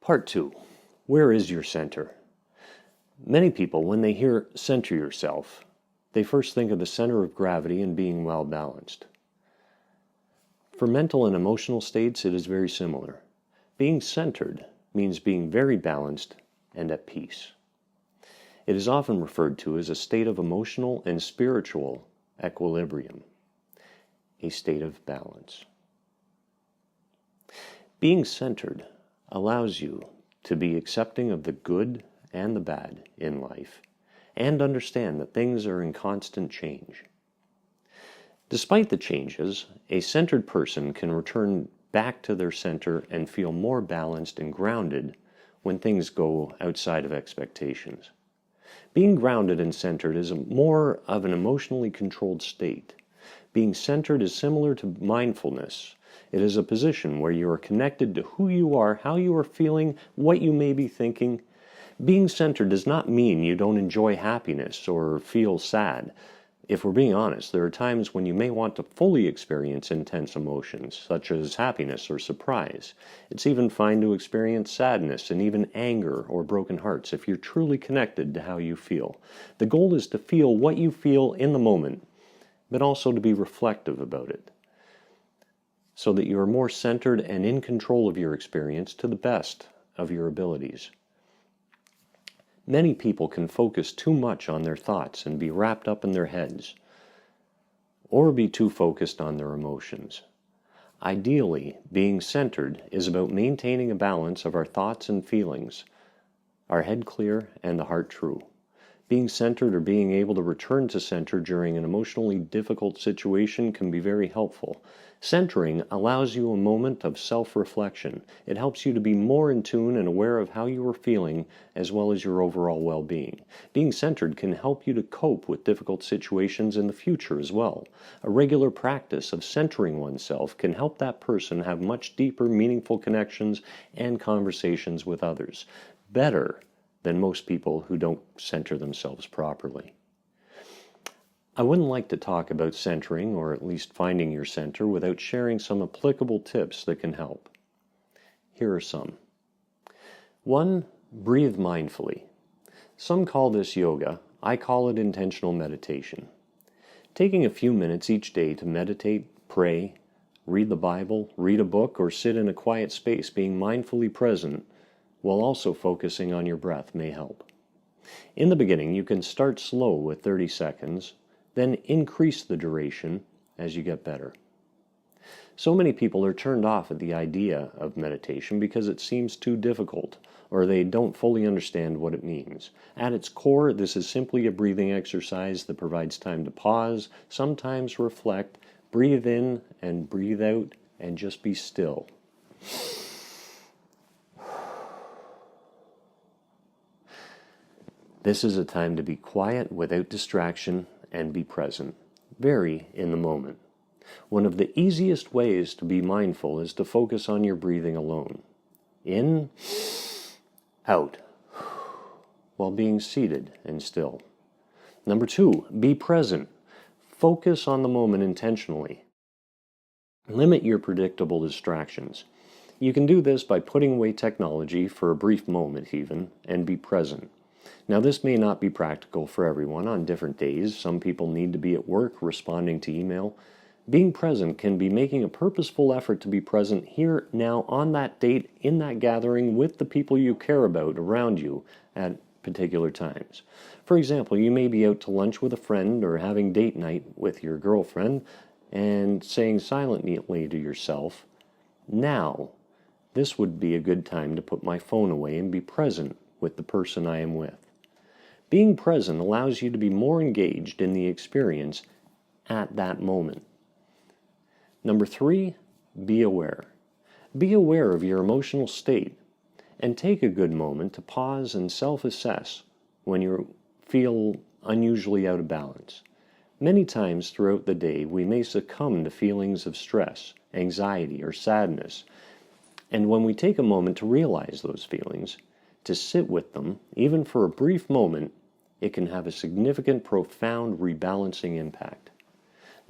Part 2. Where is your center? Many people, when they hear center yourself, they first think of the center of gravity and being well balanced. For mental and emotional states, it is very similar. Being centered means being very balanced and at peace. It is often referred to as a state of emotional and spiritual equilibrium, a state of balance. Being centered allows you to be accepting of the good and the bad in life and understand that things are in constant change. Despite the changes, a centered person can return back to their center and feel more balanced and grounded when things go outside of expectations. Being grounded and centered is more of an emotionally controlled state. Being centered is similar to mindfulness. It is a position where you are connected to who you are, how you are feeling, what you may be thinking. Being centered does not mean you don't enjoy happiness or feel sad. If we're being honest, there are times when you may want to fully experience intense emotions, such as happiness or surprise. It's even fine to experience sadness and even anger or broken hearts if you're truly connected to how you feel. The goal is to feel what you feel in the moment, but also to be reflective about it, so that you are more centered and in control of your experience to the best of your abilities. Many people can focus too much on their thoughts and be wrapped up in their heads, or be too focused on their emotions. Ideally, being centered is about maintaining a balance of our thoughts and feelings, our head clear and the heart true. Being centered or being able to return to center during an emotionally difficult situation can be very helpful. Centering allows you a moment of self-reflection. It helps you to be more in tune and aware of how you are feeling as well as your overall well-being. Being centered can help you to cope with difficult situations in the future as well. A regular practice of centering oneself can help that person have much deeper, meaningful connections and conversations with others. Better than most people who don't center themselves properly. I wouldn't like to talk about centering, or at least finding your center, without sharing some applicable tips that can help. Here are some. 1. Breathe mindfully. Some call this yoga. I call it intentional meditation. Taking a few minutes each day to meditate, pray, read the Bible, read a book, or sit in a quiet space being mindfully present while also focusing on your breath may help. In the beginning, you can start slow with 30 seconds, then increase the duration as you get better. So many people are turned off at the idea of meditation because it seems too difficult, or they don't fully understand what it means. At its core, this is simply a breathing exercise that provides time to pause, sometimes reflect, breathe in and breathe out, and just be still. This is a time to be quiet without distraction and be present, very in the moment. One of the easiest ways to be mindful is to focus on your breathing alone. In, out, while being seated and still. Number 2, be present. Focus on the moment intentionally. Limit your predictable distractions. You can do this by putting away technology for a brief moment even, and be present. Now, this may not be practical for everyone on different days. Some people need to be at work responding to email. Being present can be making a purposeful effort to be present here, now, on that date, in that gathering, with the people you care about around you at particular times. For example, you may be out to lunch with a friend or having date night with your girlfriend and saying silently to yourself, "Now, this would be a good time to put my phone away and be present with the person I am with." Being present allows you to be more engaged in the experience at that moment. Number 3, be aware. Be aware of your emotional state and take a good moment to pause and self-assess when you feel unusually out of balance. Many times throughout the day, we may succumb to feelings of stress, anxiety, or sadness. And when we take a moment to realize those feelings, to sit with them, even for a brief moment, it can have a significant, profound rebalancing impact.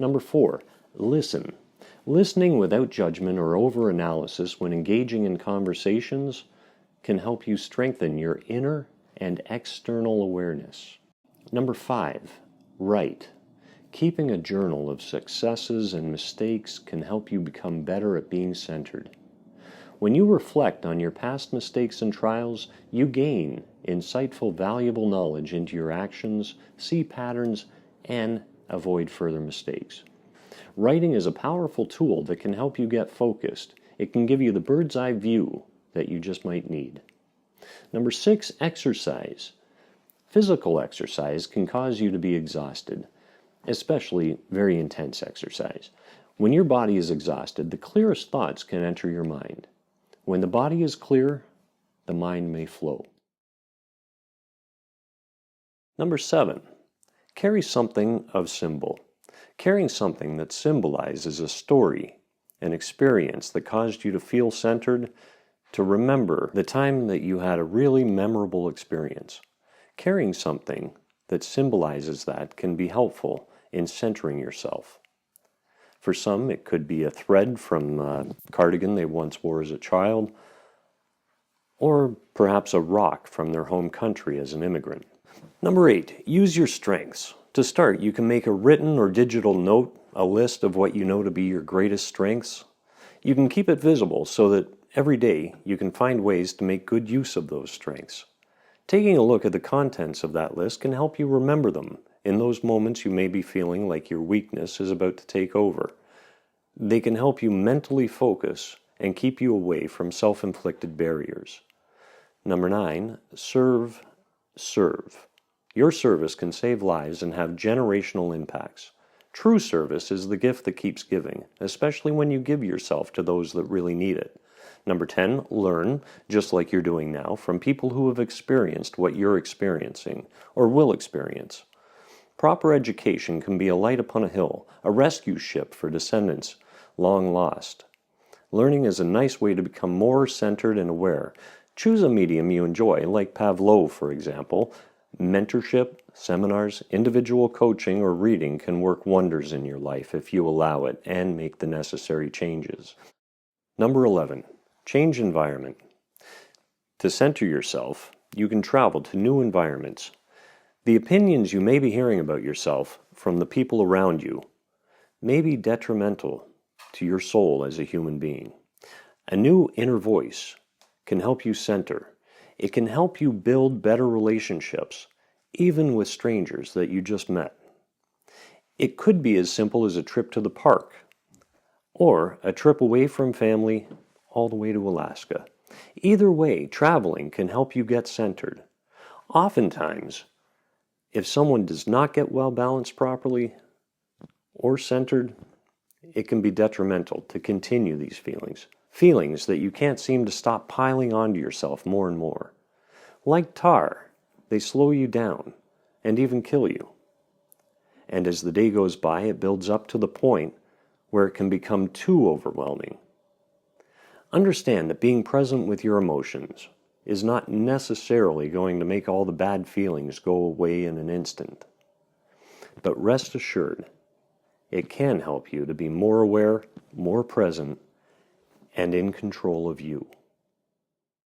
Number 4, listen. Listening without judgment or over-analysis when engaging in conversations can help you strengthen your inner and external awareness. Number 5, write. Keeping a journal of successes and mistakes can help you become better at being centered. When you reflect on your past mistakes and trials, you gain insightful, valuable knowledge into your actions, see patterns, and avoid further mistakes. Writing is a powerful tool that can help you get focused. It can give you the bird's eye view that you just might need. Number 6, exercise. Physical exercise can cause you to be exhausted, especially very intense exercise. When your body is exhausted, the clearest thoughts can enter your mind. When the body is clear, the mind may flow. Number 7, carry something of symbol. Carrying something that symbolizes a story, an experience that caused you to feel centered, to remember the time that you had a really memorable experience. Carrying something that symbolizes that can be helpful in centering yourself. For some, it could be a thread from a cardigan they once wore as a child, or perhaps a rock from their home country as an immigrant. Number 8, use your strengths. To start, you can make a written or digital note, a list of what you know to be your greatest strengths. You can keep it visible so that every day you can find ways to make good use of those strengths. Taking a look at the contents of that list can help you remember them in those moments you may be feeling like your weakness is about to take over. They can help you mentally focus and keep you away from self-inflicted barriers. Number 9, serve. Your service can save lives and have generational impacts. True service is the gift that keeps giving, especially when you give yourself to those that really need it. Number 10, learn, just like you're doing now, from people who have experienced what you're experiencing or will experience. Proper education can be a light upon a hill, a rescue ship for descendants long lost. Learning is a nice way to become more centered and aware. Choose a medium you enjoy, like pavleu, for example. Mentorship, seminars, individual coaching, or reading can work wonders in your life if you allow it and make the necessary changes. Number 11, change environment. To center yourself, you can travel to new environments. The opinions you may be hearing about yourself from the people around you may be detrimental to your soul as a human being. A new inner voice can help you center. It can help you build better relationships, even with strangers that you just met. It could be as simple as a trip to the park, or a trip away from family all the way to Alaska. Either way, traveling can help you get centered. Oftentimes, if someone does not get well balanced properly or centered, it can be detrimental to continue these feelings that you can't seem to stop piling onto yourself more and more. Like tar, they slow you down and even kill you. And as the day goes by, it builds up to the point where it can become too overwhelming. Understand that being present with your emotions is not necessarily going to make all the bad feelings go away in an instant. But rest assured, it can help you to be more aware, more present, and in control of you.